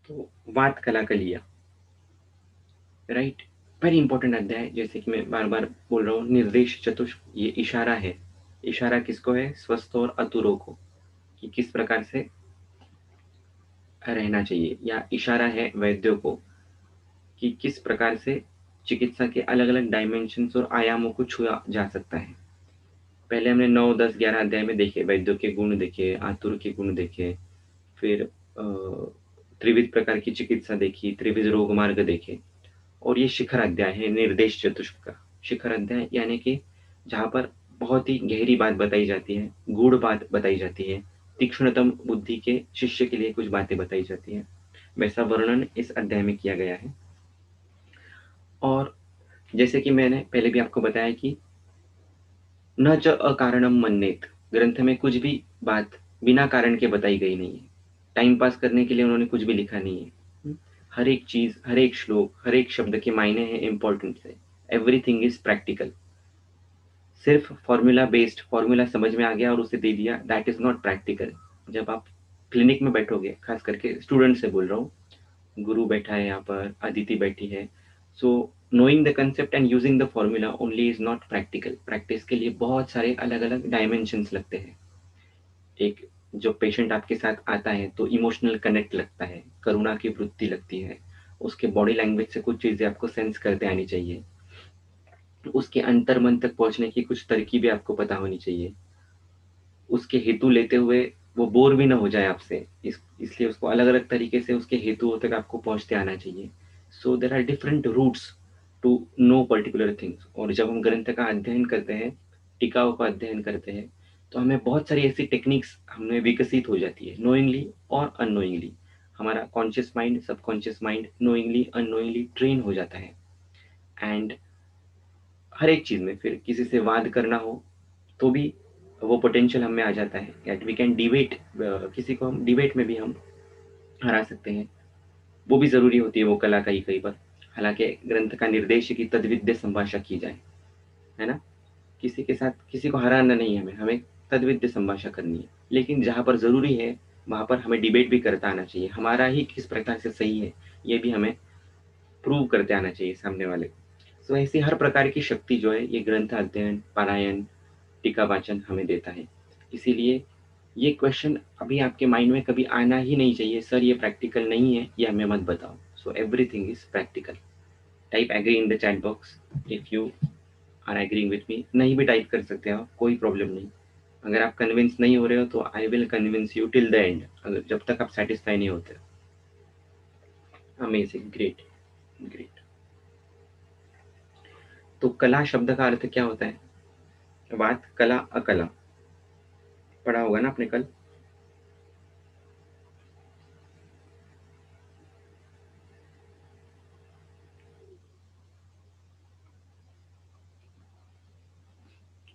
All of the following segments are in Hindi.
तो वात कला कलिया, राइट, वेरी इंपॉर्टेंट अध्याय। जैसे कि मैं बार बार बोल रहा हूँ, निर्देश चतुष्क, ये इशारा है। इशारा किसको है? स्वस्थ और अतुरों को, कि किस प्रकार से रहना चाहिए, या इशारा है वैद्यों को कि किस प्रकार से चिकित्सा के अलग अलग डायमेंशंस और आयामों को छुआ जा सकता है। पहले हमने 9, 10, 11 अध्याय में देखे, वैद्यों के गुण देखे, आतुर के गुण देखे, फिर त्रिविध प्रकार की चिकित्सा देखी, त्रिविध रोग मार्ग देखे। और ये शिखर अध्याय है निर्देश चतुष्क का। शिखर अध्याय यानी कि जहाँ पर बहुत ही गहरी बात बताई जाती है, गूढ़ बात बताई जाती है, तीक्ष्णतम बुद्धि के शिष्य के लिए कुछ बातें बताई जाती है, वैसा वर्णन इस अध्याय में किया गया है। और जैसे कि मैंने पहले भी आपको बताया कि न च अकारणम मन्येत, ग्रंथ में कुछ भी बात बिना कारण के बताई गई नहीं है। टाइम पास करने के लिए उन्होंने कुछ भी लिखा नहीं है। हर एक चीज, हर एक श्लोक, हर एक शब्द के मायने हैं, इंपॉर्टेंस है। Everything is practical. सिर्फ फॉर्मूला बेस्ड, फॉर्मूला समझ में आ गया और उसे दे दिया, दैट इज नॉट प्रैक्टिकल। जब आप क्लिनिक में बैठोगे, खास करके स्टूडेंट से बोल रहा हूँ, गुरु बैठा है यहाँ पर, अदिति बैठी है, सो knowing the concept and using the formula only is not practical. Practice के लिए बहुत सारे अलग अलग डायमेंशंस लगते हैं। एक, जो पेशेंट आपके साथ आता है तो इमोशनल कनेक्ट लगता है, करुणा की वृत्ति लगती है, उसके बॉडी लैंग्वेज से कुछ चीजें आपको सेंस करते आनी चाहिए, उसके अंतर मन तक पहुंचने की कुछ तरकीबें आपको पता होनी चाहिए, उसके हेतु लेते हुए वो बोर भी ना हो जाए आपसे, इसलिए उसको अलग अलग तरीके से उसके हेतुओं तक आपको पहुंचते आना चाहिए। So there are different routes to know particular things. और जब हम ग्रंथ का अध्ययन करते हैं, टीकाओं का अध्ययन करते हैं, तो हमें बहुत सारी ऐसी टेक्निक्स हमें विकसित हो जाती है, नोइंगली और अननोइंगली। हमारा conscious mind, subconscious mind knowingly unknowingly train हो जाता है। एंड हर एक चीज में फिर किसी से वाद करना हो तो भी वो पोटेंशियल हमें आ जाता है, दैट वी कैन डिबेट। किसी को हम डिबेट में भी हम हरा सकते हैं। वो भी जरूरी होती है, वो कला का ही कई बार। हालांकि ग्रंथ का निर्देश है कि तद्विद्य संभाषा की जाए, है ना। किसी के साथ किसी को हराना नहीं है, हमें हमें तद्विद्य संभाषा करनी है। लेकिन जहाँ पर जरूरी है वहां पर हमें डिबेट भी करता आना चाहिए, हमारा ही किस प्रकार से सही है ये भी हमें प्रूव करते आना चाहिए सामने वाले को। सो ऐसी हर प्रकार की शक्ति जो है ये ग्रंथ अध्ययन, पारायण, टीका वाचन हमें देता है। इसीलिए ये क्वेश्चन अभी आपके माइंड में कभी आना ही नहीं चाहिए, सर ये प्रैक्टिकल नहीं है, ये हमें मत बताओ। So everything is practical. Type agree in the chat box if you are agreeing with me. नहीं भी टाइप कर सकते हो, कोई प्रॉब्लम नहीं। अगर आप कन्विंस नहीं हो रहे हो तो I will convince you till the end, अगर जब तक आप सेटिस्फाई नहीं होते। Amazing, great, great. तो कला शब्द का अर्थ क्या होता है? बात कला अकला पढ़ा होगा ना आपने कल।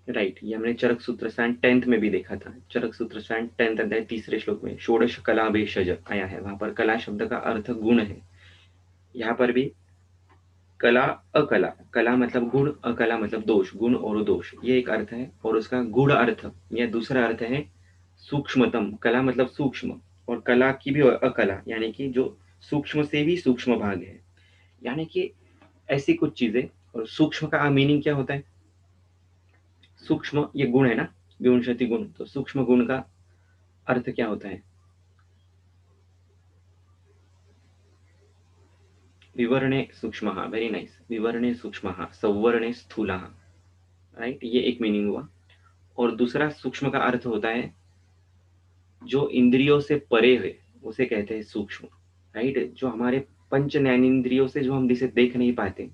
राइट, ये हमने चरक सूत्र स्टैंड 10th में भी देखा था। चरक सूत्र स्टैंड 10th अध्याय 3रे श्लोक में षोडश कला भेषज आया है, वहां पर कला शब्द का अर्थ गुण है। यहाँ पर भी कला अकला, कला मतलब गुण, अकला मतलब दोष, गुण और दोष, ये एक अर्थ है। और उसका गुण अर्थ या दूसरा अर्थ है सूक्ष्मतम। कला मतलब सूक्ष्म, और कला की भी अकला यानी कि जो सूक्ष्म से भी सूक्ष्म भाग है, यानी कि ऐसी कुछ चीजें। और सूक्ष्म का मीनिंग क्या होता है? सूक्ष्म ये गुण है ना, विंशति गुण, तो सूक्ष्म गुण का अर्थ क्या होता है? विवरणे सूक्ष्म, वेरी नाइस, विवरणे सूक्ष्म, संवरणे स्थूल, राइट, ये एक मीनिंग हुआ। और दूसरा सूक्ष्म का अर्थ होता है जो इंद्रियों से परे है, उसे कहते हैं सूक्ष्म, राइट। जो हमारे पंच ज्ञानेंद्रियों से जो हम जिसे देख नहीं पाते,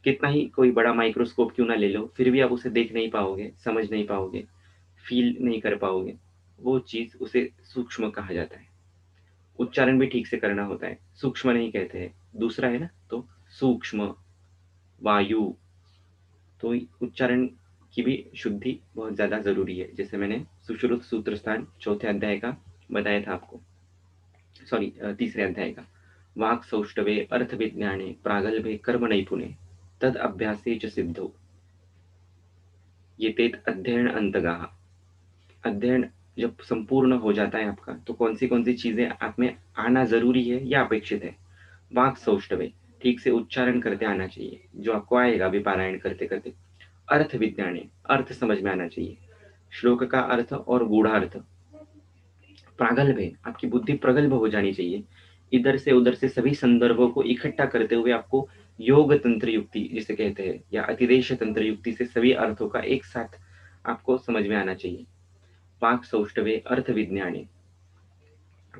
कितना ही कोई बड़ा माइक्रोस्कोप क्यों ना ले लो, फिर भी आप उसे देख नहीं पाओगे, समझ नहीं पाओगे, फील नहीं कर पाओगे, वो चीज उसे सूक्ष्म कहा जाता है। उच्चारण भी ठीक से करना होता है, सूक्ष्म नहीं कहते हैं, दूसरा है ना, तो सूक्ष्म, वायु। तो उच्चारण की भी शुद्धि बहुत ज्यादा जरूरी है, जैसे मैंने सुश्रुत सूत्र स्थान 4थे अध्याय का बताया था आपको, सॉरी 3रे अध्याय का। वाक् सौष्ठवे अर्थ विज्ञाने प्रागल्भे कर्म नैपुणे तद अभ्यासे च सिद्धो ये तेत अध्ययन अंतगाः। अध्ययन जब संपूर्ण हो जाता है आपका, तो कौन सी चीजें आप में आना जरूरी है या अपेक्षित है? वाक् सौष्ठवे, ठीक से उच्चारण करते आना चाहिए, जो आपको आएगा अभी पारायण करते करते। अर्थ विज्ञाने, अर्थ समझ में आना चाहिए, श्लोक का अर्थ और गूढ़ार्थ। प्रागल्भ है, आपकी बुद्धि प्रगल्भ हो जानी चाहिए, इधर से उधर से सभी संदर्भों को इकट्ठा करते हुए आपको योग तंत्र युक्ति जिसे कहते हैं या अतिदेश तंत्र युक्ति से सभी अर्थों का एक साथ आपको समझ में आना चाहिए। वाक् सौष्ठवे अर्थ विज्ञाने,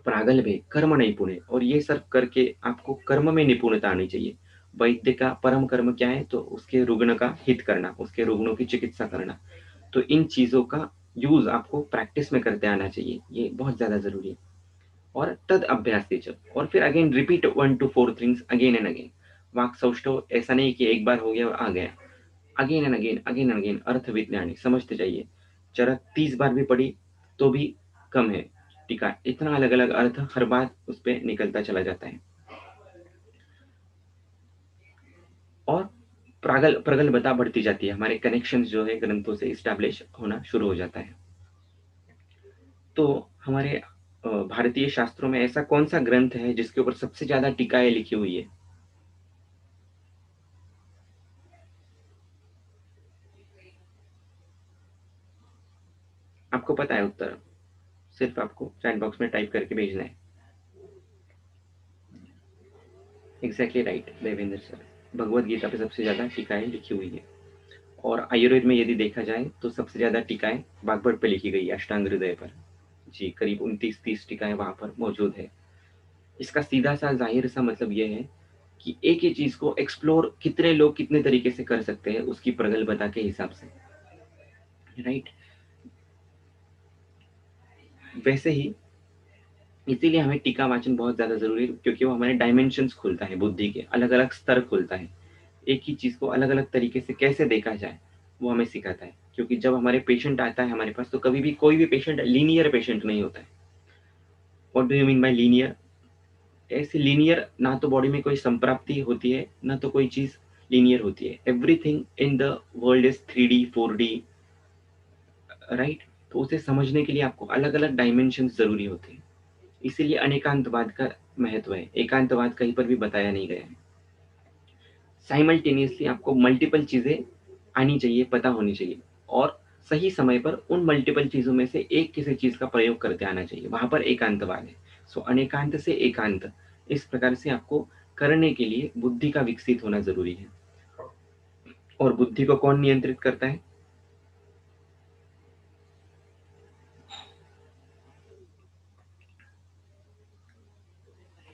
प्रागल्भ है, कर्म नैपुण्य, और ये सब करके आपको कर्म में निपुणता आनी चाहिए। वैद्य का परम कर्म क्या है? तो उसके रुग्ण का हित करना, उसके रुग्णों की चिकित्सा करना। तो इन चीजों का यूज आपको प्रैक्टिस में करते आना चाहिए, ये बहुत ज्यादा जरूरी है। और तद अभ्यास टीचर, और फिर again repeat 1 to 4 things again and again. वाक सौष्ठव ऐसा नहीं कि एक बार हो गया और आ गया, again and again, again and again. अर्थ विज्ञानी समझते जाइए, चरक 30 बार भी पढ़ी तो भी कम है। टीका इतना अलग अलग अर्थ हर बार उस पर निकलता चला जाता है। और प्रगल्भता बढ़ती जाती है, हमारे कनेक्शन जो है ग्रंथों से इस्टेब्लिश होना शुरू हो जाता है। तो हमारे भारतीय शास्त्रों में ऐसा कौन सा ग्रंथ है जिसके ऊपर सबसे ज्यादा टीकाएं लिखी हुई है? आपको पता है उत्तर? सिर्फ आपको चैट बॉक्स में टाइप करके भेजना है। Exactly right Devendra sir, Bhagavad Gita पे सबसे ज्यादा टीकाएं लिखी हुई है। और आयुर्वेद में यदि देखा जाए तो सबसे ज्यादा टीकाएं वाग्भट पे लिखी गई है, अष्टांग हृदय पर। जी, करीब 29-30 टीकाएं वहां पर मौजूद है। इसका सीधा सा जाहिर सा मतलब यह है कि एक ही चीज को एक्सप्लोर कितने लोग कितने तरीके से कर सकते हैं उसकी प्रगल्भता के हिसाब से, राइट। वैसे ही इसीलिए हमें टीका वाचन बहुत ज्यादा जरूरी है, क्योंकि वो हमारे डायमेंशंस खुलता है, बुद्धि के अलग अलग स्तर खुलता है। एक ही चीज को अलग अलग तरीके से कैसे देखा जाए वो हमें सिखाता है। क्योंकि जब हमारे पेशेंट आता है हमारे पास, तो कभी भी कोई भी पेशेंट लीनियर पेशेंट नहीं होता है। What do you mean by linear? ऐसे लीनियर ना तो बॉडी में कोई संप्राप्ति होती है, ना तो कोई चीज लीनियर होती है। Everything in the world is 3D 4D, right. तो उसे समझने के लिए आपको अलग अलग डायमेंशन जरूरी होते हैं। इसीलिए अनेकांतवाद का महत्व है, एकांतवाद कहीं पर भी बताया नहीं गया है। साइमल्टेनियसली आपको मल्टीपल चीजें आनी चाहिए, पता होनी चाहिए, और सही समय पर उन मल्टीपल चीजों में से एक किसी चीज का प्रयोग करते आना चाहिए, वहां पर एकांतवाद है। सो अनेकांत से एकांत, इस प्रकार से आपको करने के लिए बुद्धि का विकसित होना जरूरी है। और बुद्धि को कौन नियंत्रित करता है?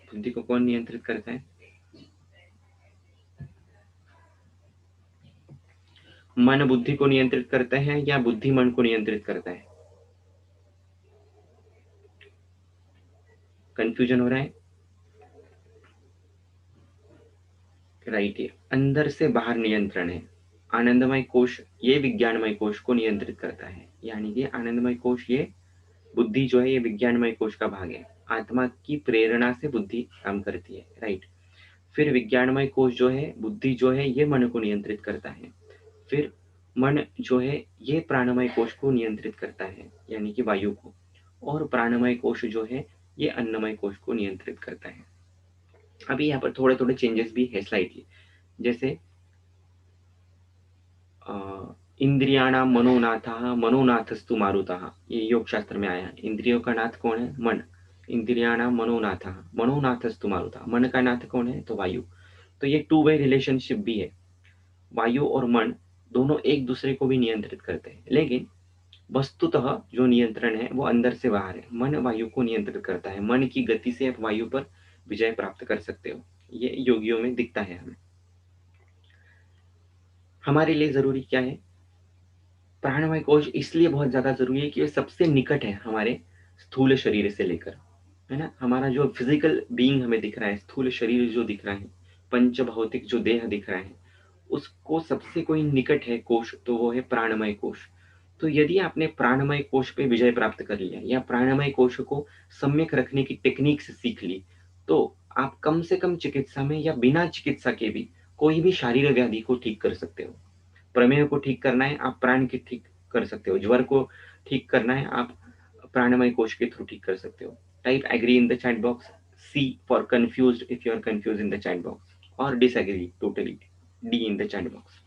बुद्धि को कौन नियंत्रित करता है? मन बुद्धि को नियंत्रित करता है या बुद्धि मन को नियंत्रित करता है? कंफ्यूजन हो रहा है? राइट, है अंदर से बाहर नियंत्रण है। आनंदमय कोश ये विज्ञानमय कोश को नियंत्रित करता है, यानी कि आनंदमय कोश ये बुद्धि जो है ये विज्ञानमय कोश का भाग है। आत्मा की प्रेरणा से बुद्धि काम करती है, राइट। फिर विज्ञानमय कोश जो है, बुद्धि जो है ये मन को नियंत्रित करता है। फिर मन जो है ये प्राणमय कोश को नियंत्रित करता है, यानी कि वायु को। और प्राणमय कोश जो है ये अन्नमय कोश को नियंत्रित करता है। अभी यहाँ पर थोड़े थोड़े चेंजेस भी है स्लाइटली। जैसे इंद्रियाणाम मनोनाथः मनोनाथस्तु मारुतः, ये योग शास्त्र में आया है। इंद्रियों का नाथ कौन है? मन। इंद्रियाणाम मनोनाथः मनोनाथस्तु मारुतः, मन का नाथ कौन है? तो वायु। तो ये 2 वे रिलेशनशिप भी है। वायु और मन दोनों एक दूसरे को भी नियंत्रित करते हैं, लेकिन वस्तुतः जो नियंत्रण है वो अंदर से बाहर है। मन वायु को नियंत्रित करता है, मन की गति से आप वायु पर विजय प्राप्त कर सकते हो। ये योगियों में दिखता है हमें। हमारे लिए जरूरी क्या है? प्राणमय कोश इसलिए बहुत ज्यादा जरूरी है कि ये सबसे निकट है हमारे स्थूल शरीर से लेकर, है ना। हमारा जो फिजिकल बीइंग हमें दिख रहा है, स्थूल शरीर जो दिख रहा है, पंच भौतिक जो देह दिख रहा है, उसको सबसे कोई निकट है कोश, तो वो है प्राणमय कोश। तो यदि आपने प्राणमय कोश पे विजय प्राप्त कर लिया या प्राणमय कोश को सम्यक रखने की टेक्निक से सीख ली, तो आप कम से कम चिकित्सा में या बिना चिकित्सा के भी कोई भी शारीरिक व्याधि को ठीक कर सकते हो। प्रमेह को ठीक करना है, आप प्राण की ठीक कर सकते हो। ज्वर को ठीक करना है, आप प्राणमय कोश के थ्रू ठीक कर सकते हो। Type agree in the chat box, C for confused if you are confuse in the chat box, और disagree totally, D in the chat box.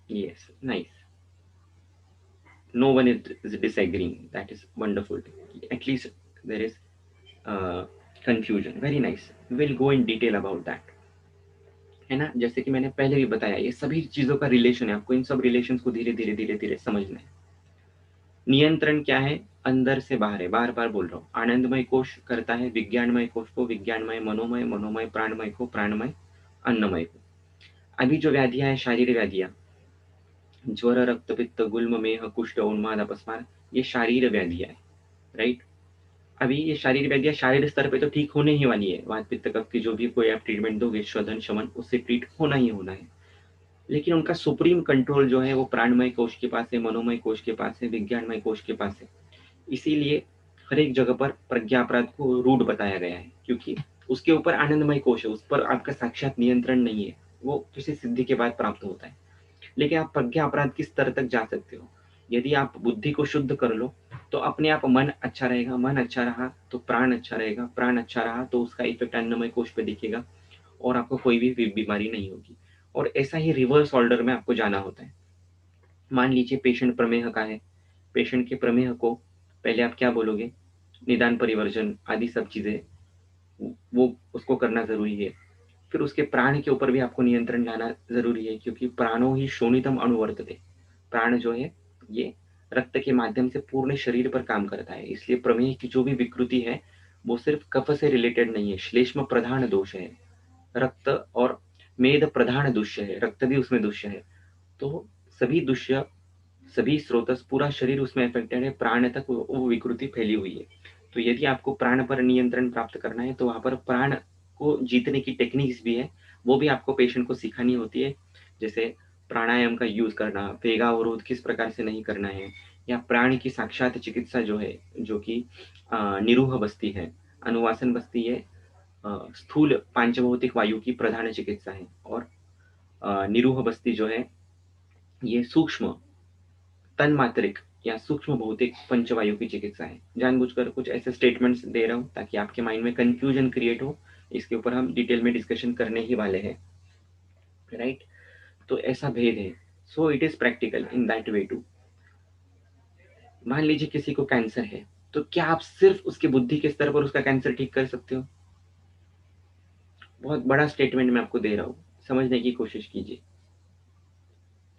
Yes, nice. No one is disagreeing. That is wonderful. At least there is uh, confusion. Very nice. We'll go in detail about that. है ना, जैसे कि मैंने पहले भी बताया, ये सभी चीजों का रिलेशन है, आपको इन सब रिलेशंस को धीरे धीरे धीरे धीरे समझना है। नियंत्रण क्या है? अंदर से बाहर है, बार बार बोल रहा हूँ। आनंदमय कोश करता है विज्ञानमय कोश को, विज्ञानमय मनोमय, मनोमय प्राणमय को, प्राणमय अन्नमय को। अभी जो व्याधियां है, शारीरिक व्याधियां, ज्वर, रक्तपित्त, गुल्म, मेह, कुष्ठ, उन्माद, अपस्मार, ये शारीरिक व्याधियां है, राइट। अभी ये शारीरिक व्याधियां शारीरिक स्तर पे तो ठीक होने ही वाली है। वात पित्त कफ की जो भी कोई आप ट्रीटमेंट दोगे, शोधन शमन, उससे ट्रीट होना ही होना है। लेकिन उनका सुप्रीम कंट्रोल जो है वो प्राणमय कोश के पास है, मनोमय कोश के पास है, विज्ञानमय कोश के पास है। इसीलिए हर एक जगह पर प्रज्ञा अपराध को रूट बताया गया है, क्योंकि उसके ऊपर आनंदमय कोश है, उस पर आपका साक्षात नियंत्रण नहीं है, वो किसी सिद्धि के बाद प्राप्त होता है। लेकिन आप प्रज्ञा अपराध किस स्तर तक जा सकते हो? यदि आप बुद्धि को शुद्ध कर लो तो अपने आप मन अच्छा रहेगा, मन अच्छा रहा तो प्राण अच्छा रहेगा, प्राण अच्छा रहा तो उसका इफेक्ट अन्नमय कोश पे दिखेगा और आपको कोई भी बीमारी नहीं होगी। और ऐसा ही रिवर्स ऑर्डर में आपको जाना होता है। मान लीजिए पेशेंट प्रमेह का है, पेशेंट के प्रमेह को पहले आप क्या बोलोगे? निदान परिवर्जन आदि सब चीजें वो उसको करना जरूरी है। फिर उसके प्राण के ऊपर भी आपको नियंत्रण लाना जरूरी है, क्योंकि प्राणो ही शोणितम अनुवर्तते। प्राण जो है ये रक्त के माध्यम से पूर्ण शरीर पर काम करता है। इसलिए प्रमेह की जो भी विकृति है वो सिर्फ कफ से रिलेटेड नहीं है, श्लेष्म प्रधान दोष है। रक्त और मेद प्रधान दुष्य है, रक्त भी उसमें दुष्य है। तो सभी दुष्य, सभी स्रोतस, पूरा शरीर उसमें अफेक्टेड है, प्राण तक वो विकृति फैली हुई है। तो यदि आपको प्राण पर नियंत्रण प्राप्त करना है तो वहां पर प्राण को जीतने की टेक्निक्स भी है, वो भी आपको पेशेंट को सिखानी होती है। जैसे प्राणायाम का यूज करना, वेगा अवरोध किस प्रकार से नहीं करना है, या प्राण की साक्षात चिकित्सा जो है, जो कि निरूह बस्ती है, अनुवासन बस्ती है, स्थूल पांचभौतिक वायु की प्रधान चिकित्सा है, और निरूह बस्ती जो है ये सूक्ष्म तन्मात्रिक या सूक्ष्म भौतिक पंचवायु की चिकित्सा है। जानबूझकर कुछ ऐसे स्टेटमेंट्स दे रहा हूँ ताकि आपके माइंड में कंफ्यूजन क्रिएट हो। इसके ऊपर हम डिटेल में डिस्कशन करने ही वाले हैं, राइट। तो ऐसा भेद है। So it is practical in that way too. मान लीजिए किसी को कैंसर है, तो क्या आप सिर्फ उसकी बुद्धि के स्तर पर उसका कैंसर ठीक कर सकते हो? बहुत बड़ा स्टेटमेंट मैं आपको दे रहा हूँ, समझने की कोशिश कीजिए।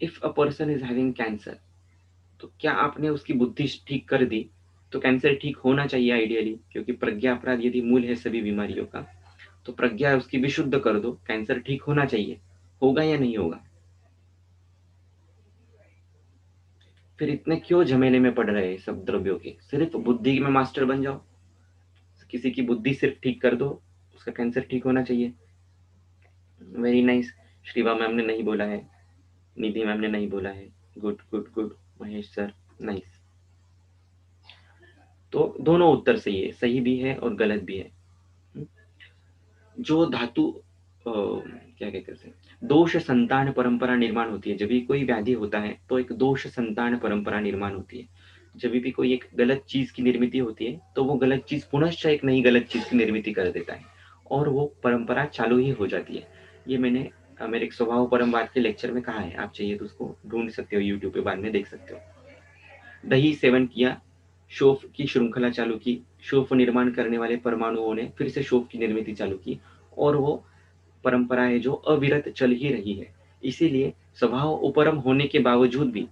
If a person is having cancer, तो क्या आपने उसकी बुद्धि ठीक कर दी तो कैंसर ठीक होना चाहिए आइडियली, क्योंकि प्रज्ञा अपराध यदि मूल है सभी बीमारियों का, तो प्रज्ञा उसकी विशुद्ध कर दो, कैंसर ठीक होना चाहिए। होगा या नहीं होगा? फिर इतने क्यों झमेले में पड़ रहे हैं सब द्रव्यों के? सिर्फ बुद्धि में मास्टर बन जाओ, किसी की बुद्धि सिर्फ ठीक कर दो, उसका कैंसर ठीक होना चाहिए। Very nice. श्रीवा मैम ने नहीं बोला है, निधि मैम ने नहीं बोला है। Good good good Mahesh sir, nice. तो दोनों उत्तर सही है, सही भी है और गलत भी है। जो धातु क्या कहते हैं, दोष संतान परंपरा निर्माण होती है। जब भी कोई व्याधि होता है तो एक दोष संतान परंपरा निर्माण होती है। जब भी कोई एक गलत चीज की निर्मित होती है तो वो गलत चीज पुनश्च एक नई गलत चीज की निर्मित कर देता है, और वो परंपरा चालू ही हो जाती है। ये मैंने मेरे एक स्वभाव परमवाद के लेक्चर में कहा है, आप चाहिए तो उसको ढूंढ सकते हो, यूट्यूब पे बाद में देख सकते हो। दही सेवन किया, शोफ की श्रृंखला चालू की, शोफ निर्माण करने वाले परमाणुओं ने फिर से शोफ की निर्मित चालू की, और वो परंपरा है जो अविरत चल ही रही है। इसीलिए स्वभाव उपरम होने के बावजूद भी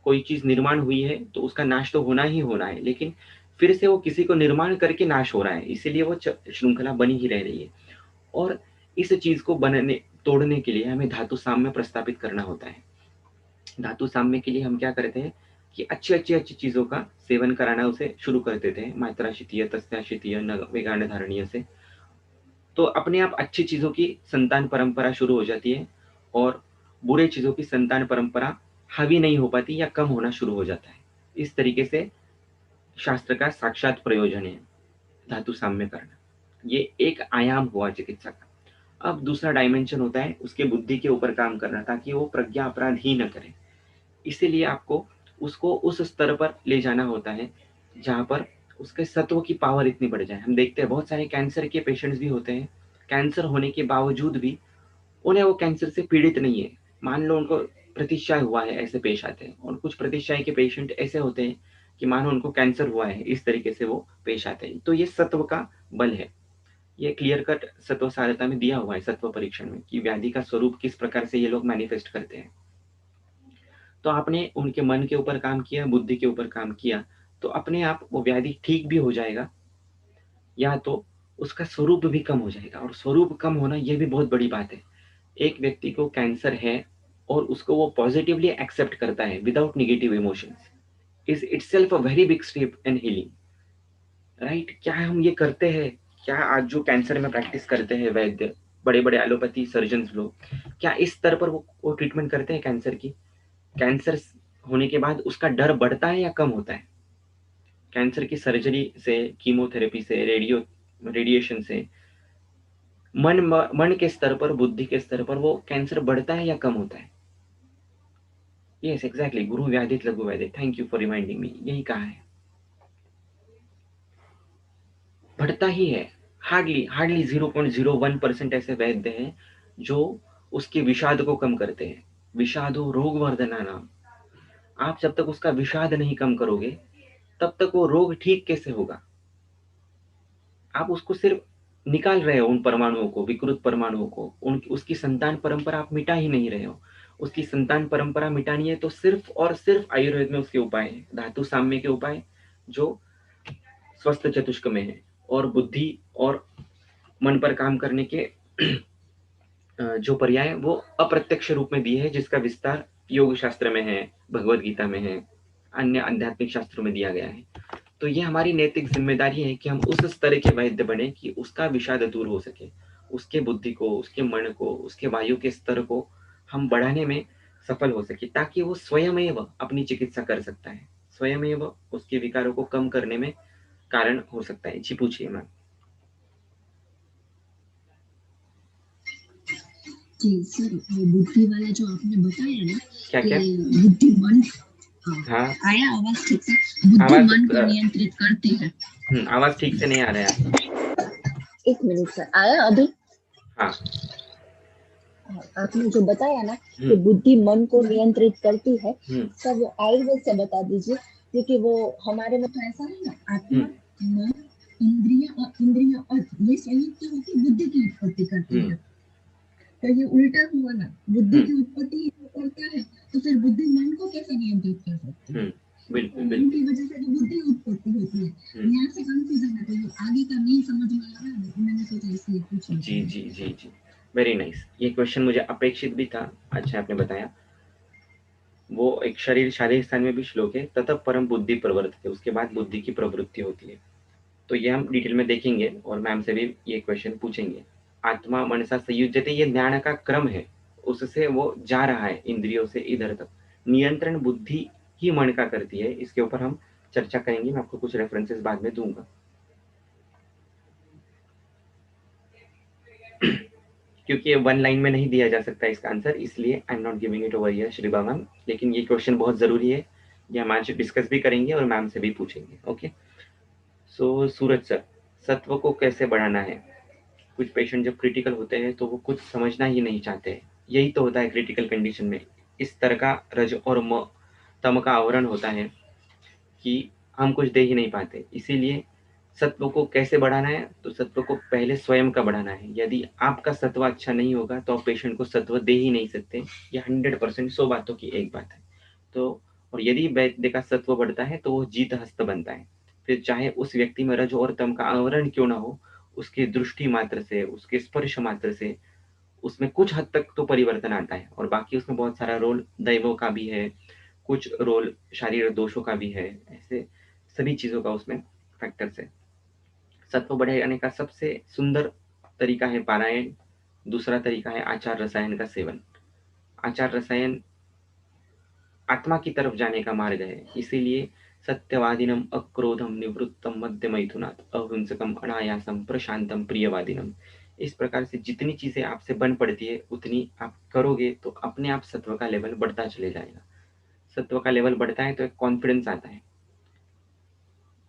कोई चीज निर्माण हुई है तो उसका नाश तो होना ही होना है, लेकिन फिर से वो किसी को निर्माण करके नाश हो रहा है, इसीलिए वो श्रृंखला बनी ही रह रही है। और इस चीज को बनने तोड़ने के लिए हमें धातु साम्य प्रस्तापित करना होता है। धातु साम्य के लिए हम क्या करते हैं कि अच्छी अच्छी अच्छी चीजों का सेवन कराना उसे शुरू कर देते हैं, मात्रा शितीय, तस्या शितीय, वेगान धारणीय से। तो अपने आप अच्छी चीजों की संतान परंपरा शुरू हो जाती है, और बुरे चीजों की संतान परंपरा हावी नहीं हो पाती या कम होना शुरू हो जाता है। इस तरीके से शास्त्र का साक्षात प्रयोजन है धातु साम्य करना। ये एक आयाम हुआ चिकित्सा का। अब दूसरा डायमेंशन होता है उसके बुद्धि के ऊपर काम करना, ताकि वो प्रज्ञा अपराध ही न करे। इसीलिए आपको उसको उस स्तर पर ले जाना होता है जहाँ पर उसके सत्व की पावर इतनी बढ़ जाए। हम देखते हैं बहुत सारे कैंसर के पेशेंट्स भी होते हैं, कैंसर होने के बावजूद भी उन्हें वो कैंसर से पीड़ित नहीं है। मान लो उनको प्रतिशय हुआ है, ऐसे पेश आते हैं। और कुछ प्रतिशय के पेशेंट ऐसे होते हैं कि मानो उनको कैंसर हुआ है, इस तरीके से वो पेश आते हैं। तो ये सत्व का बल है। ये क्लियर कट सत्व सारता में दिया हुआ है, सत्व परीक्षण में, कि व्याधि का स्वरूप किस प्रकार से ये लोग मैनिफेस्ट करते हैं। तो आपने उनके मन के ऊपर काम किया, बुद्धि के ऊपर काम किया, तो अपने आप वो व्याधि ठीक भी हो जाएगा, या तो उसका स्वरूप भी कम हो जाएगा। और स्वरूप कम होना ये भी बहुत बड़ी बात है। एक व्यक्ति को कैंसर है और उसको वो पॉजिटिवली एक्सेप्ट करता है without negative emotions, is itself a very big step in healing, right? क्या हम ये करते हैं? क्या आज जो कैंसर में प्रैक्टिस करते हैं वैद्य, बड़े बड़े एलोपैथी सर्जन लोग, क्या इस स्तर पर वो ट्रीटमेंट करते हैं कैंसर की? कैंसर होने के बाद उसका डर बढ़ता है या कम होता है? कैंसर की सर्जरी से, कीमोथेरेपी से, रेडिएशन से मन के स्तर पर, बुद्धि के स्तर पर वो कैंसर बढ़ता है या कम होता है? यस एग्जैक्टली, गुरु व्याधित लघु व्याधित, thank you for reminding me, यही कहा है। बढ़ता ही है। हार्डली हार्डली 0.01% ऐसे वैद्य हैं जो उसके विषाद को कम करते हैं। विषादो रोग वर्धना नाम। आप जब तक उसका विषाद नहीं कम करोगे तब तक वो रोग ठीक कैसे होगा? आप उसको सिर्फ निकाल रहे हो, उन परमाणुओं को, विकृत परमाणुओं को, उसकी संतान परंपरा आप मिटा ही नहीं रहे हो। उसकी संतान परंपरा मिटानी है तो सिर्फ और सिर्फ आयुर्वेद में उसके उपाय है, धातु साम्य के उपाय, जो स्वस्थ चतुष्क में है, और बुद्धि और मन पर काम करने के जो पर्याय वो अप्रत्यक्ष रूप में दिए हैं, जिसका विस्तार योग शास्त्र में है, भगवत गीता में है, अन्य आध्यात्मिक शास्त्रों में दिया गया है। तो ये हमारी नैतिक जिम्मेदारी है कि हम उस स्तर के वैद्य बने कि उसका विषाद दूर हो सके, उसके बुद्धि को, उसके मन को, उसके वायु के स्तर को हम बढ़ाने में सफल हो सके, ताकि वो स्वयमेव अपनी चिकित्सा कर सकता है, स्वयमेव उसके विकारों को कम करने में कारण हो सकता है। जी पूछिए मैम। जी सर, वो बुद्धि वाला जो आपने बताया ना क्या कि क्या? बुद्धि मन, हाँ, आया आवाज ठीक से? बुद्धि आवाज मन को नियंत्रित करती है। आवाज ठीक से नहीं आ रहा है आपका। एक मिनट सर, आया अभी? हाँ। आपने जो बताया ना कि हम्म। बुद्धि मन को नियंत्रित करती है, हम्म। सब वो आयुर्वेद से बता दीजिए, क्योंकि वो हमारे में तो ऐसा है ना, आत्मा, हम्म। मन, इंद्रिया और ये संयुक्त होकर बुद्धि की उत्पत्ति करती हम्म। है। तो ये उल्टा हुआ ना, बुद्धि हम्म। की उत्पत्ति ही करता है, तो फिर बुद्धि मन को कैसे नियंत्रित कर सकती है? बिल्कुल मन बिल्कुल। की वजह से तो बुद्धि उत्पत्ति होती है। यहाँ से कंफ्यूजन है, तो ये आगे का नहीं समझ में आ रहा है, तो मैंने सोचा इसलिए पूछ लेती जी हूँ। जी जी जी, वेरी नाइस। ये क्वेश्चन मुझे अपेक्षित भी था। अच्छा आपने बताया। वो एक शरीर शारीरिक स्थान में भी श्लोक है, ततः परम बुद्धि प्रवर्तते, उसके बाद बुद्धि की प्रवृत्ति होती है। तो ये हम डिटेल में देखेंगे और मैम से भी ये क्वेश्चन पूछेंगे। आत्मा मनसा संयुज्यते, ये ज्ञान का क्रम है, उससे वो जा रहा है इंद्रियों से इधर तक। नियंत्रण बुद्धि ही मन का करती है, इसके ऊपर हम चर्चा करेंगे। मैं आपको कुछ रेफरेंसेस बाद में दूंगा। क्योंकि ये वन लाइन में नहीं दिया जा सकता इसका आंसर, इसलिए I am not giving it over here Shriba ma'am. लेकिन ये क्वेश्चन बहुत जरूरी है, ये हम आज डिस्कस भी करेंगे और मैम से भी पूछेंगे। ओके। सो सूरज सर, सत्व को कैसे बढ़ाना है? कुछ पेशेंट जब क्रिटिकल होते हैं तो वो कुछ समझना ही नहीं चाहते हैं। यही तो होता है क्रिटिकल कंडीशन में, इस तरह का रज और तम का आवरण होता है कि हम कुछ दे ही नहीं पाते। इसीलिए सत्व को कैसे बढ़ाना है? तो सत्व को पहले स्वयं का बढ़ाना है। यदि आपका सत्व अच्छा नहीं होगा तो आप पेशेंट को सत्व दे ही नहीं सकते। ये 100%, 100 बातों की एक बात है। तो और यदि वैद्य का सत्व बढ़ता है तो वो जीत हस्त बनता है। फिर चाहे उस व्यक्ति में रज और तम का आवरण क्यों ना हो, उसकी दृष्टि मात्र से, उसके स्पर्श मात्र से उसमें कुछ हद तक तो परिवर्तन आता है। और बाकी उसमें बहुत सारा रोल दैवों का भी है, कुछ रोल शारीरिक दोषों का भी है, ऐसे सभी चीजों का उसमें फैक्टर्स है। सत्व बढ़ाने का सबसे सुंदर तरीका है पारायण। दूसरा तरीका है आचार रसायन का सेवन। आचार रसायन आत्मा की तरफ जाने का मार्ग है। इसीलिए सत्यवादिनम अक्रोधम निवृत्तम मध्य मैथुनात् अहिंसकम अनायासम प्रशांतम प्रियवादिनम। इस प्रकार से जितनी चीजें आपसे बन पड़ती है उतनी आप करोगे तो अपने आप सत्व का लेवल बढ़ता चले जाएगा। सत्व का लेवल बढ़ता है तो एक कॉन्फिडेंस आता है,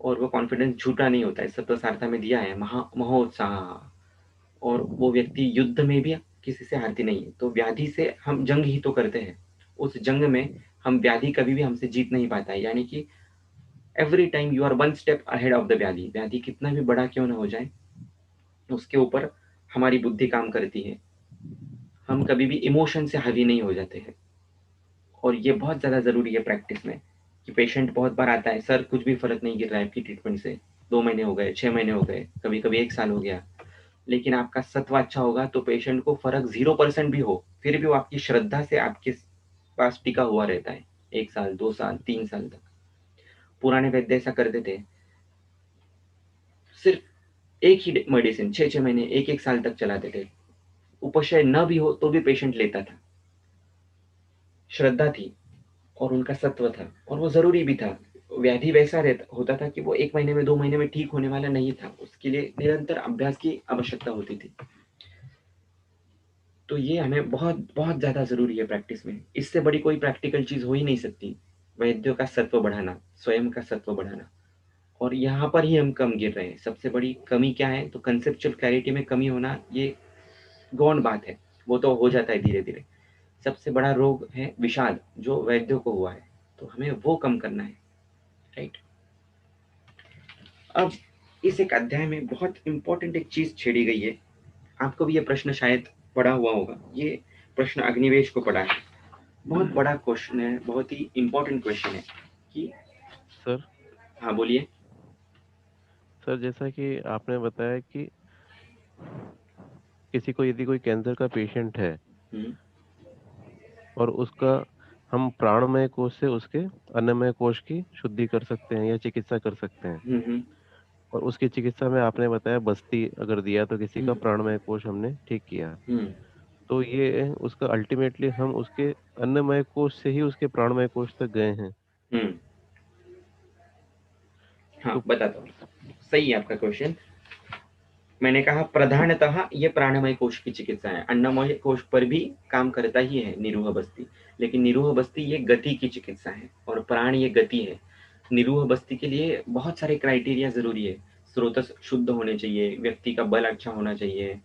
और वो कॉन्फिडेंस झूठा नहीं होता है। सत्व सारथा में दिया है महोत्साह, और वो व्यक्ति युद्ध में भी किसी से हारती नहीं है। तो व्याधि से हम जंग ही तो करते हैं, उस जंग में हम व्याधि कभी भी हमसे जीत नहीं पाता है। यानी कि every time you are one step ahead of the व्याधि। व्याधि कितना भी बड़ा क्यों ना हो जाए, उसके ऊपर हमारी बुद्धि काम करती है। हम कभी भी इमोशन से हावी नहीं हो जाते हैं। और ये बहुत ज़्यादा ज़रूरी है प्रैक्टिस में, कि पेशेंट बहुत बार आता है, सर कुछ भी फ़र्क नहीं गिर रहा है आपकी ट्रीटमेंट से, 2 महीने हो गए, 6 महीने हो गए, कभी-कभी 1 साल हो गया। लेकिन आपका सत्व अच्छा होगा तो पेशेंट को फ़र्क 0% भी हो, फिर भी वो आपकी श्रद्धा से आपके पास टिका हुआ रहता है 1 साल, 2 साल, 3 साल तक। पुराने वैद्य ऐसा करते थे, सिर्फ एक ही मेडिसिन 6-6 महीने, 1-1 साल तक चलाते थे। उपशय न भी हो तो भी पेशेंट लेता था। श्रद्धा थी और उनका सत्व था, और वो ज़रूरी भी था। व्याधि वैसा रहता होता था कि वो 1 महीने में, 2 महीने में ठीक होने वाला नहीं था। उसके लिए निरंतर अभ्यास की आवश्यकता होती थी। तो ये हमें बहुत बहुत ज़्यादा ज़रूरी है प्रैक्टिस में। इससे बड़ी कोई प्रैक्टिकल चीज़ हो ही नहीं सकती। वैद्यों का सत्व बढ़ाना, स्वयं का सत्व बढ़ाना, और यहाँ पर ही हम कम गिर रहे हैं। सबसे बड़ी कमी क्या है? तो कंसेप्चुअल क्लैरिटी में कमी होना, ये गौण बात है, वो तो हो जाता है धीरे-धीरे। सबसे बड़ा रोग है विषाद, जो वैद्यों को हुआ है, तो हमें वो कम करना है, राइट? अब इस एक अध्याय में बहुत इम्पोर्टेंट एक चीज़ छेड़ी गई है। आपको भी ये प्रश्न शायद पढ़ा हुआ होगा। ये प्रश्न अग्निवेश को पढ़ा है। बहुत बड़ा क्वेश्चन है, बहुत ही इम्पोर्टेंट क्वेश्चन है कि सर हाँ, बोलिए। सर जैसा कि आपने बताया कि किसी को यदि कोई कैंसर का पेशेंट है हुँ, और उसका हम प्राणमय कोश से उसके अन्नमय कोश की शुद्धि कर सकते हैं या चिकित्सा कर सकते हैं। हुँ, हुँ, और उसकी चिकित्सा में आपने बताया बस्ती अगर दिया तो किसी का हुँ, प्राणमय कोश हमने ठीक किया। हुँ, तो ये उसका अल्टीमेटली हम उसके अन्नमय कोश से ही उसके प्राणमय कोश तक गए हैं। हुँ। हाँ, तो बताता हूँ। सही है आपका क्वेश्चन। मैंने कहा प्रधानतः ये प्राणमय कोश की चिकित्सा है। अन्नमय कोश पर भी काम करता ही है निरूह बस्ती, लेकिन निरूह बस्ती ये गति की चिकित्सा है और प्राण ये गति है। निरूह बस्ती के लिए बहुत सारे क्राइटेरिया ज़रूरी है। स्रोतस शुद्ध होने चाहिए, व्यक्ति का बल अच्छा होना चाहिए,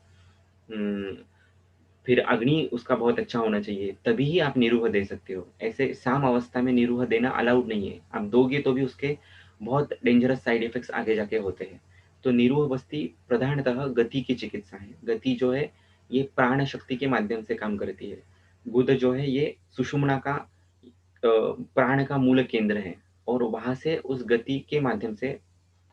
फिर अग्नि उसका बहुत अच्छा होना चाहिए, तभी ही आप निरूह दे सकते हो। ऐसे साम अवस्था में निरूह देना अलाउड नहीं है। आप दोगे तो भी उसके बहुत डेंजरस साइड इफ़ेक्ट्स आगे जाके होते हैं। तो निरूह बस्ती प्रधानतः गति की चिकित्सा है। गति जो है ये प्राण शक्ति के माध्यम से काम करती है। गुद जो है ये सुषुम्ना का प्राण का मूल केंद्र है, और वहाँ से उस गति के माध्यम से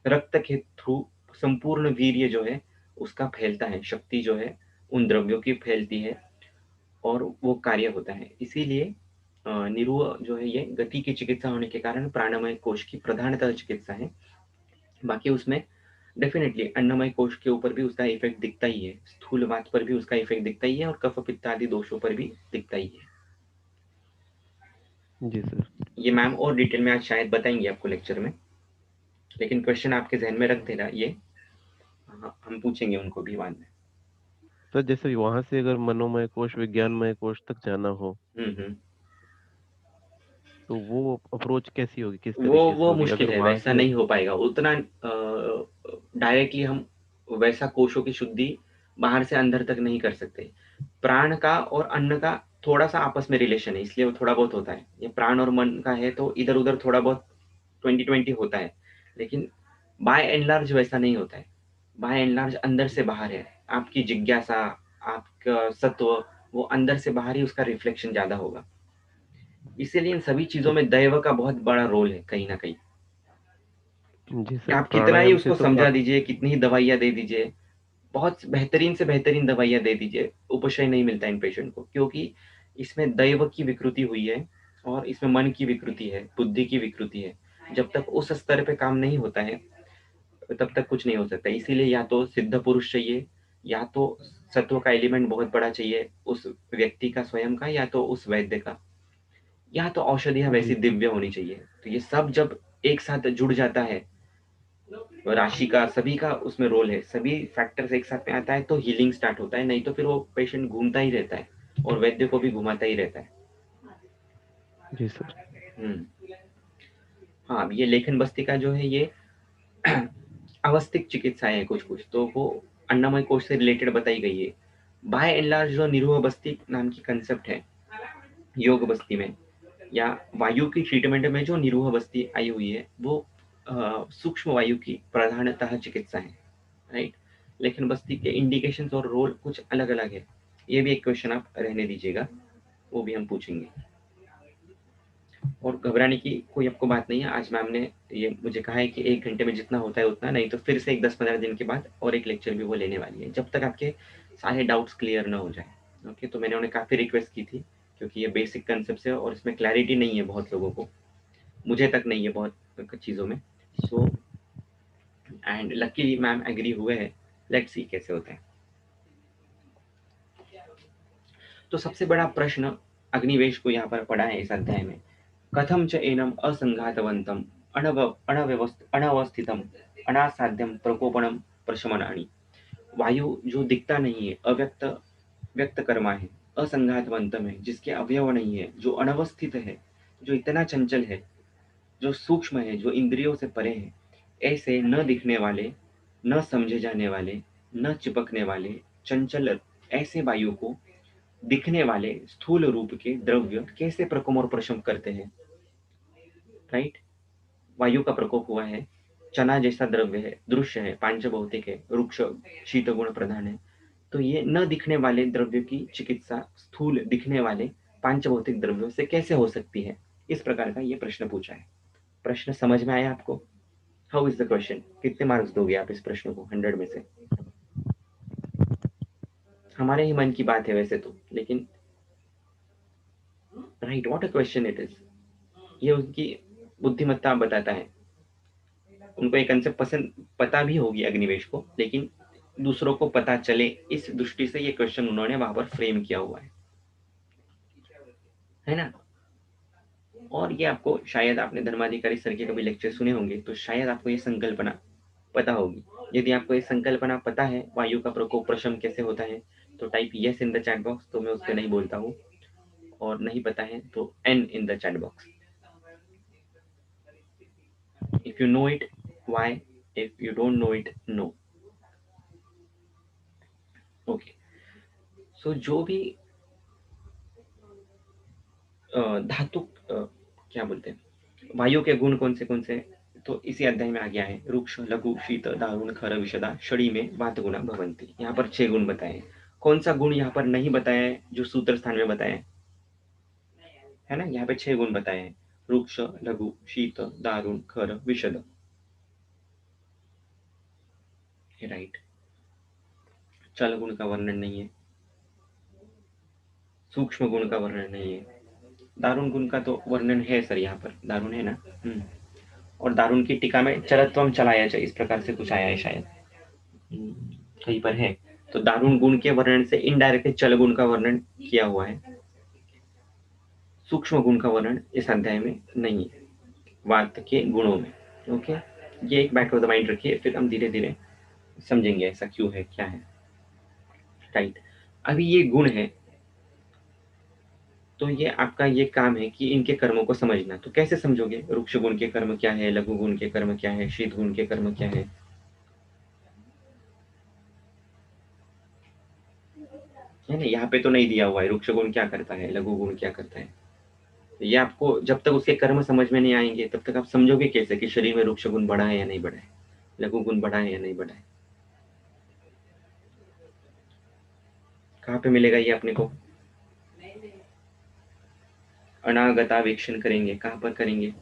रक्त के थ्रू संपूर्ण वीर्य जो है उसका फैलता है। शक्ति जो है उन द्रव्यों की फैलती है और वो कार्य होता है। इसीलिए निरूह जो है ये गति की चिकित्सा होने के कारण प्राणमय कोश की प्रधानतः चिकित्सा है। बाकी उसमें डेफिनेटली अन्नमय कोश के ऊपर भी उसका इफेक्ट दिखता ही है, स्थूलवात पर भी उसका इफेक्ट दिखता ही है, और कफ पित्त आदि दोषों पर भी दिखता ही है। जी सर। ये मैम और डिटेल में आज शायद बताएंगे आपको लेक्चर में, लेकिन क्वेश्चन आपके जहन में रख देना ये। हाँ, हम पूछेंगे उनको भी बाद में। सर जैसे वहां से अगर मनोमय कोश विज्ञानमय कोश तक जाना हो हम्म। तो वो अप्रोच कैसी होगी, किस वो तरीके से वो होगी मुश्किल अगर है, वहां वैसा से। नहीं हो पाएगा उतना डायरेक्टली। हम वैसा कोशों की शुद्धि बाहर से अंदर तक नहीं कर सकते। प्राण का और अन्न का थोड़ा सा आपस में रिलेशन है, इसलिए वो थोड़ा बहुत होता है। ये प्राण और मन का है तो इधर उधर थोड़ा बहुत 20-20 होता है, लेकिन बाय एंड लार्ज वैसा नहीं होता है। बाय एंड लार्ज अंदर से बाहर है। आपकी जिज्ञासा, आपका सत्व, वो अंदर से बाहर ही उसका रिफ्लेक्शन ज्यादा होगा। इसीलिए इन सभी चीजों तो में दैव का बहुत बड़ा रोल है कहीं ना कहीं। जी सर, आप कितना ही प्राणायाम से उसको तो समझा दीजिए, कितनी ही दवाइयाँ दे दीजिए, बहुत बेहतरीन से बेहतरीन दवाइयाँ दे दीजिए, उपशय नहीं मिलता इन पेशेंट को, क्योंकि इसमें दैव की विकृति हुई है और इसमें मन की विकृति है, बुद्धि की विकृति है। जब तक उस स्तर पे काम नहीं होता है तब तक कुछ नहीं हो सकता। इसीलिए या तो सिद्ध पुरुष चाहिए, या तो सत्व का एलिमेंट बहुत बड़ा चाहिए उस व्यक्ति का स्वयं का, या तो उस वैद्य का, या तो औषधियाँ जी वैसी सर। दिव्य होनी चाहिए। तो ये सब जब एक साथ जुड़ जाता है, राशि का, सभी का उसमें रोल है, सभी फैक्टर्स एक साथ में आता है तो हीलिंग स्टार्ट होता है। नहीं तो फिर वो पेशेंट घूमता ही रहता है और वैद्य को भी घुमाता ही रहता है। जी सर। हाँ, अब ये लेखन बस्ती का जो है ये अवस्थिक चिकित्सा है कुछ कुछ, तो वो अन्नमय कोश से रिलेटेड बताई गई है। बाय एंड लार्ज जो निरूह बस्ती नाम की कंसेप्ट है योग बस्ती में या वायु की ट्रीटमेंट में, जो निरूह बस्ती आई हुई है वो सूक्ष्म वायु की प्रधानतः चिकित्सा है, राइट। लेकिन बस्ती के इंडिकेशंस और रोल कुछ अलग अलग है। ये भी एक क्वेश्चन आप रहने दीजिएगा, वो भी हम पूछेंगे। और घबराने की कोई आपको बात नहीं है। आज मैम ने ये मुझे कहा है कि 1 घंटे में जितना होता है उतना, नहीं तो फिर से एक 10-15 दिन के बाद और एक लेक्चर भी वो लेने वाली है, जब तक आपके सारे डाउट्स क्लियर ना हो जाए। ओके, तो मैंने उन्हें काफ़ी रिक्वेस्ट की थी क्योंकि ये बेसिक कंसेप्ट है और इसमें क्लैरिटी नहीं है बहुत लोगों को, मुझे तक नहीं है बहुत चीज़ों में। So and luckily ma'am agree हुए हैं। लेट्स सी कैसे होता है। तो सबसे बड़ा प्रश्न अग्निवेश को यहाँ पर पढ़ा है इस अध्याय में। कथम च एनम असंघातवंतम अनवस्थितम अनासाध्यम प्रकोपणम प्रशमनानि। वायु जो दिखता नहीं है, अव्यक्त व्यक्त कर्मा है, असंघातवंतम है, जिसके अवयव नहीं है, जो अनवस्थित है, जो इतना चंचल है, जो सूक्ष्म है, जो इंद्रियों से परे है, ऐसे न दिखने वाले, न समझे जाने वाले, न चिपकने वाले चंचल ऐसे वायु को दिखने वाले स्थूल रूप के द्रव्य कैसे प्रकोप और प्रशम करते हैं, राइट। वायु का प्रकोप हुआ है, चना जैसा द्रव्य है, दृश्य है, पांचभौतिक है, रुक्ष शीत गुण प्रधान है, तो ये न दिखने वाले द्रव्य की चिकित्सा स्थूल दिखने वाले पांचभौतिक द्रव्यों से कैसे हो सकती है। इस प्रकार का ये प्रश्न पूछा है। प्रश्न समझ में आया आपको? How is the question? कितने मार्क्स दोगे आप इस प्रश्न को 100 में से? हमारे ही मन की बात है वैसे तो, लेकिन right, what a question it is. ये उनकी बुद्धिमत्ता बताता है। उनको एक कंसेप्ट पसंद पता भी होगी अग्निवेश को, लेकिन दूसरों को पता चले इस दृष्टि से ये क्वेश्चन उन्होंने वहां पर फ्रेम किया हुआ है ना। और ये आपको शायद, आपने धर्माधिकारी सर के कभी लेक्चर सुने होंगे, तो शायद आपको ये संकल्पना पता होगी। यदि आपको ये संकल्पना पता है वायु का प्रकोप प्रशम कैसे होता है, तो type yes in the chat box, तो मैं उस पर नहीं बोलता हूँ। और नहीं पता है तो N in the chat box. If you know it Y, if you don't know it no. Okay, so जो भी धातु क्या बोलते हैं, वायु के गुण कौन से, तो इसी अध्याय में आ गया है। रुक्ष लघु शीत दारुण खर विशदा षडी में वात गुणा भवंती। यहाँ पर 6 गुण बताए। कौन सा गुण यहाँ पर नहीं बताया है जो सूत्र स्थान में बताया है ना। यहाँ पे 6 गुण बताए हैं, रुक्ष लघु शीत दारुण खर विशद, राइट। चल गुण का वर्णन नहीं है, सूक्ष्म गुण का वर्णन नहीं है। दारुण गुण का तो वर्णन है सर, यहाँ पर दारुण है ना। और दारुण की टीका में चलत्वम चलाया जाए, इस प्रकार से कुछ आया है शायद, कहीं पर है। तो दारुण गुण के वर्णन से इनडायरेक्टली चल गुण का वर्णन किया हुआ है। सूक्ष्म गुण का वर्णन इस अध्याय में नहीं है, वात के गुणों में। ओके, ये एक बैक ऑफ द माइंड रखिए, फिर हम धीरे धीरे समझेंगे ऐसा क्यों है, क्या है, राइट। अभी ये गुण है, तो ये आपका ये काम है कि इनके कर्मों को समझना। तो कैसे समझोगे? रुक्ष गुण के कर्म क्या है, लघु गुण के कर्म क्या है, शीत गुण के कर्म क्या है, है ना। यहाँ पे तो नहीं दिया हुआ है रुक्ष गुण क्या करता है, लघु गुण क्या करता है। ये आपको जब तक उसके कर्म समझ में नहीं आएंगे तब तक आप समझोगे कैसे कि शरीर में रुक्ष गुण बढ़ा है या नहीं बढ़ा है, लघु गुण बढ़ा है या नहीं बढ़ा है। कहाँ पे मिलेगा ये अपने को? अनागता वीक्षण करेंगे, कहाँ पर करेंगे?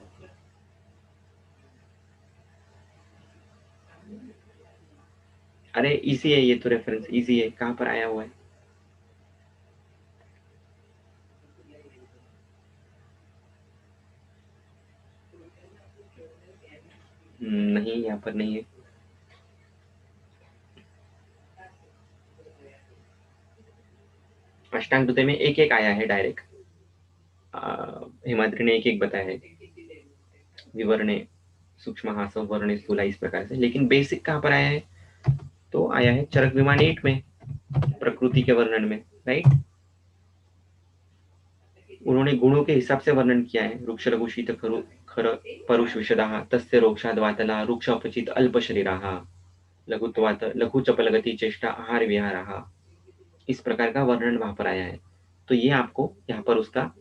अरे इजी है, ये तो रेफरेंस इजी है, कहाँ पर आया हुआ है? नहीं, यहाँ पर नहीं है। अष्टांग हृदय में एक एक आया है डायरेक्ट, हिमाद्री ने एक एक बताया है, विवरणे सूक्ष्म हासव वर्णे स्थूला, इस प्रकार से। लेकिन बेसिक कहाँ पर आया है? तो आया है चरक विमान 8 में, प्रकृति के वर्णन में, राइट। उन्होंने गुणों के हिसाब से वर्णन किया है। वृक्ष लघु शीत खर परुष विशदाः तस्य रोक्षाद वातला वृक्ष अपचित अल्प शरीराः लघुत्वात् लघु चपल गति चेष्टा आहार विहाराः, इस प्रकार का वर्णन वहां पर आया है। तो ये आपको यहाँ पर उसका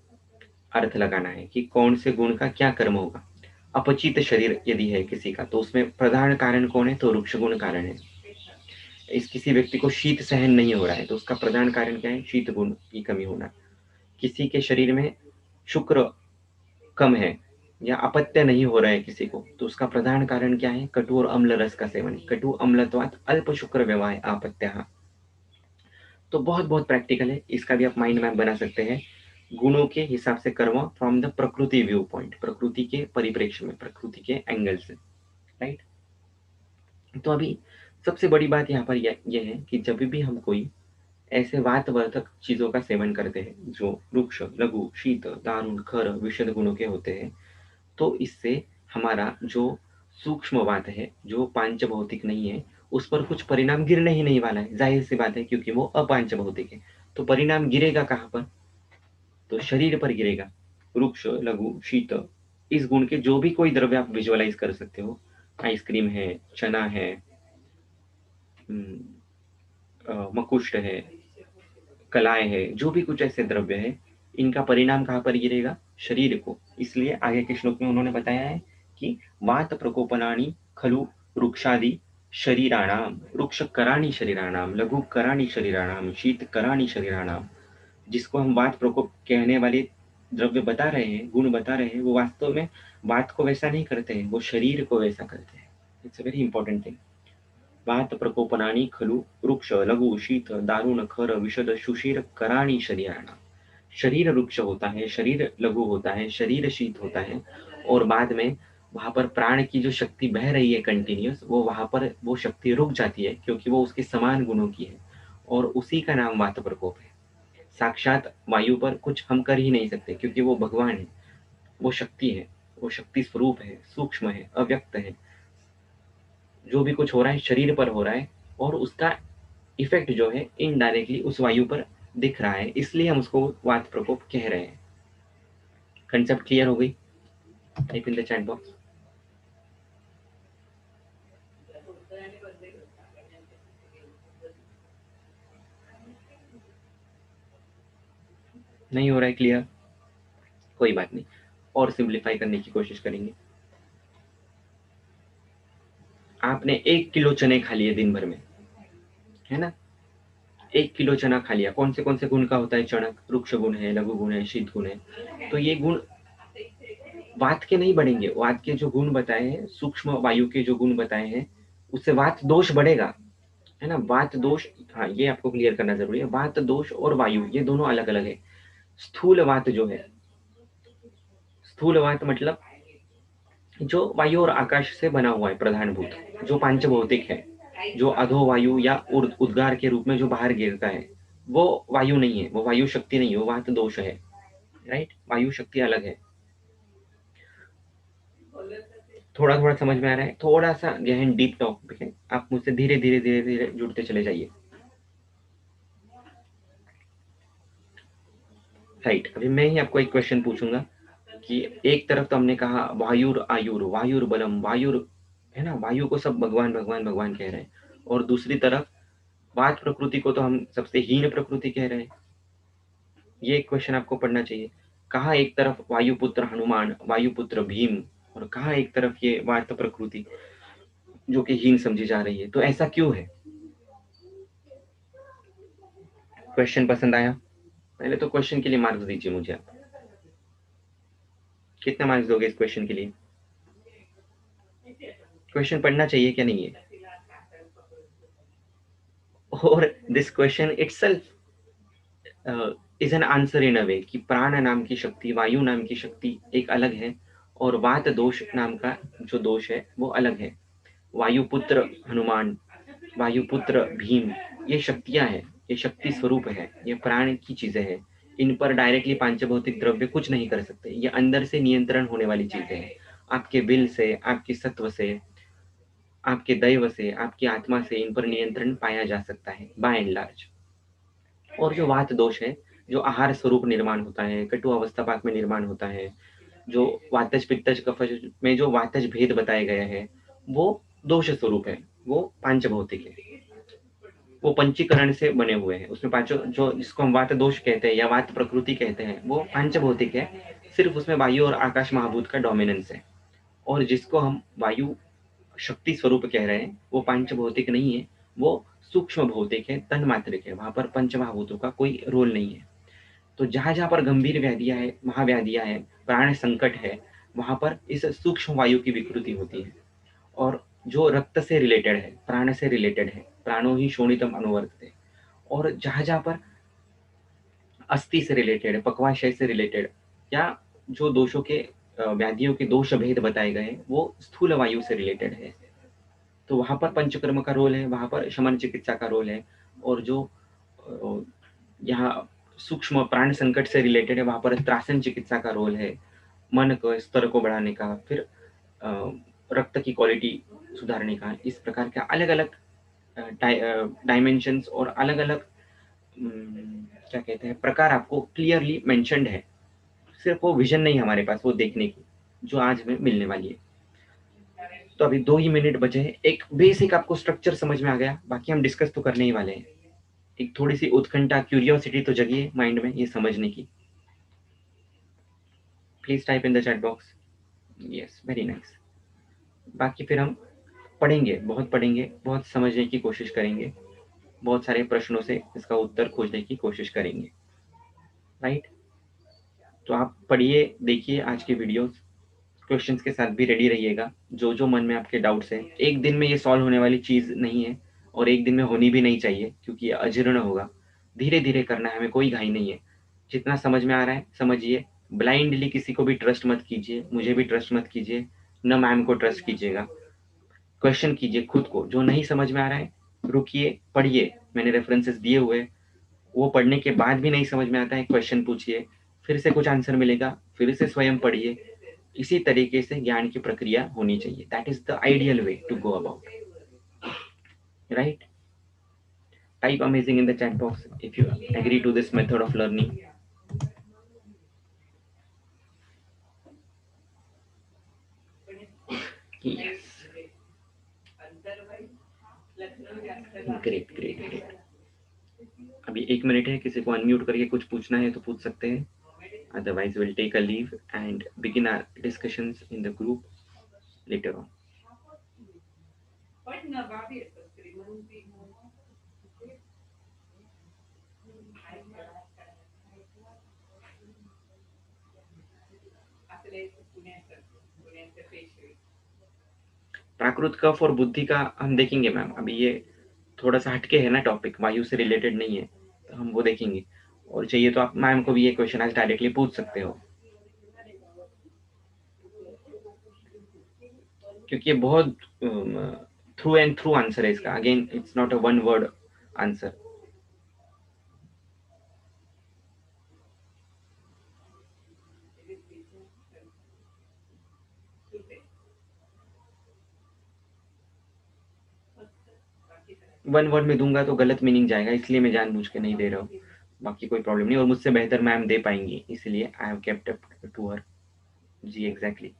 अर्थ लगाना है कि कौन से गुण का क्या कर्म होगा। अपचित शरीर यदि है किसी का तो उसमें प्रधान कारण कौन है, तो वृक्ष गुण कारण है। इस किसी व्यक्ति को शीत सहन नहीं हो रहा है तो उसका प्रधान कारण क्या है, शीत गुण की कमी होना। किसी के शरीर में शुक्र कम है या अपत्य नहीं हो रहा है किसी को तो उसका प्रधान कारण क्या है, कटु और अम्ल रस का सेवन। कटु अम्लत्वात् अल्प शुक्र व्यवाय आपत्या। तो बहुत बहुत प्रैक्टिकल है, इसका भी आप माइंड मैप बना सकते हैं। गुणों के हिसाब से कर्म फ्रॉम द प्रकृति व्यू पॉइंट, प्रकृति के परिप्रेक्ष्य में, प्रकृति के एंगल से, राइट। तो अभी सबसे बड़ी बात यहाँ पर यह है कि जब भी हम कोई ऐसे वातवर्धक चीजों का सेवन करते हैं जो वृक्ष लघु शीत दारुण खर विशद गुणों के होते हैं, तो इससे हमारा जो सूक्ष्म वात है, जो पांच भौतिक नहीं है, उस पर कुछ परिणाम गिरने ही नहीं वाला है। जाहिर सी बात है क्योंकि वो अपांच भौतिक है। तो परिणाम गिरेगा कहाँ पर, तो शरीर पर गिरेगा। वृक्ष लघु शीत इस गुण के जो भी कोई द्रव्य आप विजुअलाइज कर सकते हो, आइसक्रीम है, चना है, मकुष्ट है, कलाएं है, जो भी कुछ ऐसे द्रव्य है, इनका परिणाम कहाँ पर गिरेगा, शरीर को। इसलिए आगे के श्लोक में उन्होंने बताया है कि वात प्रकोपनानि खलु वृक्षादि शरीराणाम, वृक्ष कराणी शरीराणाम, लघु कराणी शरीराणाम, शीत कराणी शरीराणाम। जिसको हम वात प्रकोप कहने वाले द्रव्य बता रहे हैं, गुण बता रहे हैं, वो वास्तव में वात को वैसा नहीं करते हैं, वो शरीर को वैसा करते हैं। It's a very important thing. वात प्रकोपनानि खलु वृक्ष लघु शीत दारुण खर विशद सुशीर कराणी शरीराणाम। शरीर वृक्ष होता है, शरीर लघु होता है, शरीर शीत होता है, और बाद में वहां पर प्राण की जो शक्ति बह रही है कंटिन्यूस, वो वहां पर वो शक्ति रुक जाती है क्योंकि वो उसके समान गुणों की है, और उसी का नाम वात प्रकोप है। साक्षात वायु पर कुछ हम कर ही नहीं सकते क्योंकि वो भगवान है, वो शक्ति है, वो शक्ति स्वरूप है, सूक्ष्म है, अव्यक्त है। जो भी कुछ हो रहा है शरीर पर हो रहा है, और उसका इफेक्ट जो है इनडायरेक्टली उस वायु पर दिख रहा है, इसलिए हम उसको वात प्रकोप कह रहे हैं। कंसेप्ट क्लियर हो गई? Type in the chat box. नहीं हो रहा है क्लियर? कोई बात नहीं, और सिंप्लीफाई करने की कोशिश करेंगे। आपने 1 किलो चने खा लिए दिन भर में, है ना? 1 किलो चना खा लिया। कौन से गुण का होता है चणक? वृक्ष गुण है, लघु गुण है, शीत गुण है। तो ये गुण वात के नहीं बढ़ेंगे। वात के जो गुण बताए हैं, सूक्ष्म वायु के जो गुण बताए हैं, उससे वात दोष बढ़ेगा, है ना? वात दोष, हाँ ये आपको क्लियर करना जरूरी है। वात दोष और वायु ये दोनों अलग अलग है। स्थूल वात जो है, स्थूल वात मतलब जो वायु और आकाश से बना हुआ है, प्रधानभूत, जो पांचभौतिक है, जो अधो वायु या उद्गार के रूप में जो बाहर गिरता है, वो वायु नहीं है, वो वायु शक्ति नहीं है, वो वात दोष है, राइट। वायु शक्ति अलग है। थोड़ा थोड़ा समझ में आ रहा है? थोड़ा सा गहन डीप टॉपिक है, आप मुझसे धीरे धीरे धीरे धीरे जुड़ते चले जाइए, राइट। अभी मैं ही आपको एक क्वेश्चन पूछूंगा कि एक तरफ तो हमने कहा वायुर आयुर, वायुर बलम, वायुर, है ना, वायु को सब भगवान भगवान भगवान कह रहे हैं, और दूसरी तरफ वात प्रकृति को तो हम सबसे हीन प्रकृति कह रहे हैं। ये क्वेश्चन आपको पढ़ना चाहिए। कहा एक तरफ वायुपुत्र हनुमान, वायुपुत्र भीम, और कहा एक तरफ ये वात प्रकृति जो कि हीन समझी जा रही है। तो ऐसा क्यों है? क्वेश्चन पसंद आया? पहले तो क्वेश्चन के लिए मार्क्स दीजिए मुझे आप। कितना मार्क्स दोगे इस क्वेश्चन के लिए? क्वेश्चन पढ़ना चाहिए क्या नहीं है? और this question itself is an answer in a way कि प्राण नाम की शक्ति, वायु नाम की शक्ति एक अलग है, और वात दोष नाम का जो दोष है वो अलग है। वायुपुत्र हनुमान, वायुपुत्र भीम, ये शक्तियां हैं, ये शक्ति स्वरूप है, ये प्राण की चीजें हैं। इन पर डायरेक्टली पांचभौतिक द्रव्य कुछ नहीं कर सकते। ये अंदर से नियंत्रण होने वाली चीजें हैं। आपके विल से, आपके सत्व से, आपके दैव से, आपकी आत्मा से इन पर नियंत्रण पाया जा सकता है बाय एंड लार्ज। और जो वात दोष है जो आहार स्वरूप निर्माण होता है, कटु अवस्था पाक में निर्माण होता है, जो वातज पित्तज कफज में जो वातज भेद बताया गया है, वो दोष स्वरूप है, वो पांच भौतिक है, वो पंचीकरण से बने हुए हैं। उसमें पांचों जो जिसको हम वात दोष कहते हैं या वात प्रकृति कहते हैं, वो पांच भौतिक है, सिर्फ उसमें वायु और आकाश महाभूत का डोमिनेंस है। और जिसको हम वायु शक्ति स्वरूप कह रहे हैं, वो पांच भौतिक नहीं है, वो सूक्ष्म भौतिक है, तन मात्रिक है, वहां पर पंच महाभूतों का कोई रोल नहीं है। तो जहां जहां पर गंभीर व्याधियां है, महाव्याधियां है, प्राण संकट है, वहां पर इस सूक्ष्म वायु की विकृति होती है। और जो रक्त से रिलेटेड है, प्राण से रिलेटेड है, प्राणो ही शोणितम अनुवर्तते, और जहां जहां पर अस्थि से रिलेटेड है, पक्वाशय से रिलेटेड, या जो दोषों के व्याधियों के दोष भेद बताए गए हैं, वो स्थूल वायु से रिलेटेड है। तो वहां पर पंचकर्म का रोल है, वहां पर शमन चिकित्सा का रोल है। और जो यहाँ सूक्ष्म प्राण संकट से रिलेटेड है, वहां पर त्रासन चिकित्सा का रोल है, मन को स्तर को बढ़ाने का, फिर रक्त की क्वालिटी सुधारने का। इस प्रकार के अलग अलग डायमेंशंस और अलग अलग क्या कहते हैं प्रकार आपको क्लियरली मेंशन्ड है। सिर्फ वो विजन नहीं हमारे पास वो देखने की, जो आज हमें मिलने वाली है। तो अभी 2 ही मिनट बचे हैं। एक बेसिक आपको स्ट्रक्चर समझ में आ गया, बाकी हम डिस्कस तो करने ही वाले हैं। एक थोड़ी सी उत्कंठा, क्यूरियोसिटी तो जगी है माइंड में ये समझने की। Please type in the chat box. Yes, very nice. बाकी फिर हम पढ़ेंगे, बहुत समझने की कोशिश करेंगे, बहुत सारे प्रश्नों से इसका उत्तर खोजने की कोशिश करेंगे, राइट? तो आप पढ़िए, देखिए आज के वीडियोस, क्वेश्चंस के साथ भी रेडी रहिएगा। जो जो मन में आपके डाउट्स हैं, एक दिन में ये सॉल्व होने वाली चीज नहीं है, और एक दिन में होनी भी नहीं चाहिए, क्योंकि ये अजीर्ण होगा। धीरे धीरे करना है, हमें कोई घाई नहीं है। जितना समझ में आ रहा है समझिए, ब्लाइंडली किसी को भी ट्रस्ट मत कीजिए, मुझे भी ट्रस्ट मत कीजिए, न मैम को ट्रस्ट कीजिएगा। क्वेश्चन कीजिए खुद को, जो नहीं समझ में आ रहा है रुकिए, पढ़िए, मैंने रेफरेंसेस दिए हुए, वो पढ़ने के बाद भी नहीं समझ में आता है, क्वेश्चन पूछिए, फिर से कुछ आंसर मिलेगा, फिर से स्वयं पढ़िए। इसी तरीके से ज्ञान की प्रक्रिया होनी चाहिए। That is the ideal way to go about, right? Type amazing in the chat box if you agree to this method of learning. Yes. Great, great, great. अभी 1 मिनट है, किसी को अनम्यूट करके कुछ पूछना है तो पूछ सकते हैं, otherwise we'll take a leave and begin our discussions in the group later on. प्राकृत कफ और बुद्धि का हम देखेंगे मैम, अभी ये थोड़ा सा हटके है ना टॉपिक, वायु से रिलेटेड नहीं है, तो हम वो देखेंगे। और चाहिए तो आप मैम को भी ये क्वेश्चन आज डायरेक्टली पूछ सकते हो, क्योंकि ये बहुत थ्रू एंड थ्रू आंसर है इसका। Again it's not a one word answer. One word में दूंगा तो गलत मीनिंग जाएगा, इसलिए मैं जानबूझ के नहीं दे रहा हूँ। बाकी कोई प्रॉब्लम नहीं, और मुझसे बेहतर मैम दे पाएंगी, इसलिए I have kept up to her. जी एग्जैक्टली।